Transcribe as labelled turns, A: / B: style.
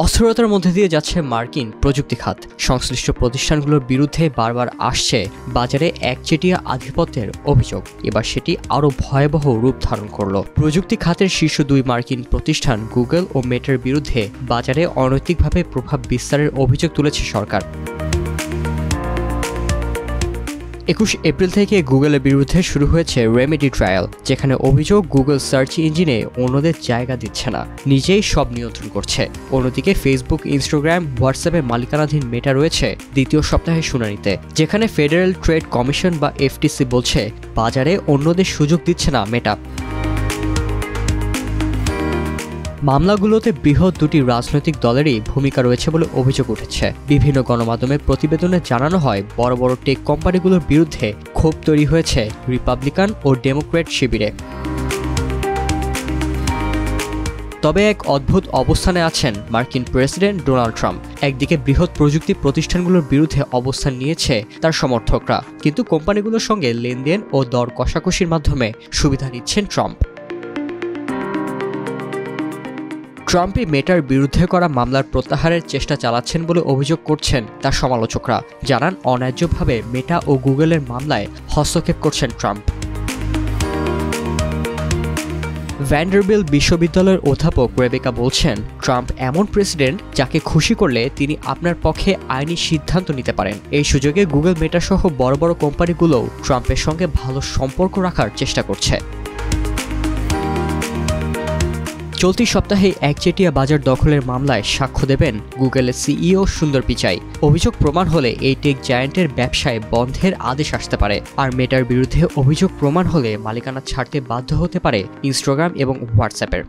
A: অস্থিরতার মধ্যে দিয়ে যাচ্ছে মার্কিন প্রযুক্তি খাত। সংশ্লিষ্ট প্রতিষ্ঠানগুলোর বিরুদ্ধে বারবার আসছে বাজারে একচেটিয়া আধিপত্যের অভিযোগ। এবার সেটি আরও ভয়াবহ রূপ ধারণ করল। প্রযুক্তি খাতের শীর্ষ দুই মার্কিন প্রতিষ্ঠান গুগল ও মেটার বিরুদ্ধে বাজারে অনৈতিকভাবে প্রভাব বিস্তারের অভিযোগ তুলেছে সরকার। 21 এপ্রিল থেকে গুগলের বিরুদ্ধে শুরু হয়েছে রেমেডি ট্রায়াল, যেখানে অভিযোগ গুগল সার্চ ইঞ্জিনে অন্যদের জায়গা দিচ্ছে না, নিজেই সব নিয়ন্ত্রণ করছে। অন্যদিকে ফেসবুক, ইনস্টাগ্রাম, হোয়াটসঅ্যাপের মালিকানাধীন মেটা রয়েছে দ্বিতীয় সপ্তাহের শুনানিতে, যেখানে ফেডারেল ট্রেড কমিশন বা এফটিসি বলছে বাজারে অন্যদের সুযোগ দিচ্ছে না মেটা। মামলাগুলোতে বৃহৎ দুটি রাজনৈতিক দলেরই ভূমিকা রয়েছে বলে অভিযোগ উঠেছে। বিভিন্ন গণমাধ্যমের প্রতিবেদনে জানানো হয় বড় বড় টেক কোম্পানিগুলোর বিরুদ্ধে ক্ষোভ তৈরি হয়েছে রিপাবলিকান ও ডেমোক্র্যাট শিবিরে। তবে এক অদ্ভুত অবস্থানে আছেন মার্কিন প্রেসিডেন্ট ডোনাল্ড ট্রাম্প। একদিকে বৃহৎ প্রযুক্তি প্রতিষ্ঠানগুলোর বিরুদ্ধে অবস্থান নিয়েছে তার সমর্থকরা, কিন্তু কোম্পানিগুলোর সঙ্গে লেনদেন ও দর কষাকষির মাধ্যমে সুবিধা নিচ্ছেন ট্রাম্প। ট্রাম্পই মেটার বিরুদ্ধে করা মামলার প্রত্যাহারের চেষ্টা চালাচ্ছেন বলে অভিযোগ করছেন তার সমালোচকরা। জানান অন্যায্যভাবে মেটা ও গুগলের মামলায় হস্তক্ষেপ করছেন ট্রাম্প। ভ্যান্ডারবিল্ট বিশ্ববিদ্যালয়ের অধ্যাপক রেবেকা বলছেন, ট্রাম্প এমন প্রেসিডেন্ট যাকে খুশি করলে তিনি আপনার পক্ষে আইনি সিদ্ধান্ত নিতে পারেন। এই সুযোগে গুগল, মেটা সহ বড় বড় কোম্পানিগুলোও ট্রাম্পের সঙ্গে ভালো সম্পর্ক রাখার চেষ্টা করছে। চলতি সপ্তাহে একচেটিয়া বাজার দখলের মামলায় সাক্ষ্য দেবেন গুগলের সিইও সুন্দর পিচাই। অভিযোগ প্রমাণ হলে এই টেক জায়ান্টের ব্যবসায় বন্ধের আদেশ আসতে পারে। আর মেটার বিরুদ্ধে অভিযোগ প্রমাণ হলে মালিকানা ছাড়তে বাধ্য হতে পারে ইনস্টাগ্রাম এবং হোয়াটসঅ্যাপের।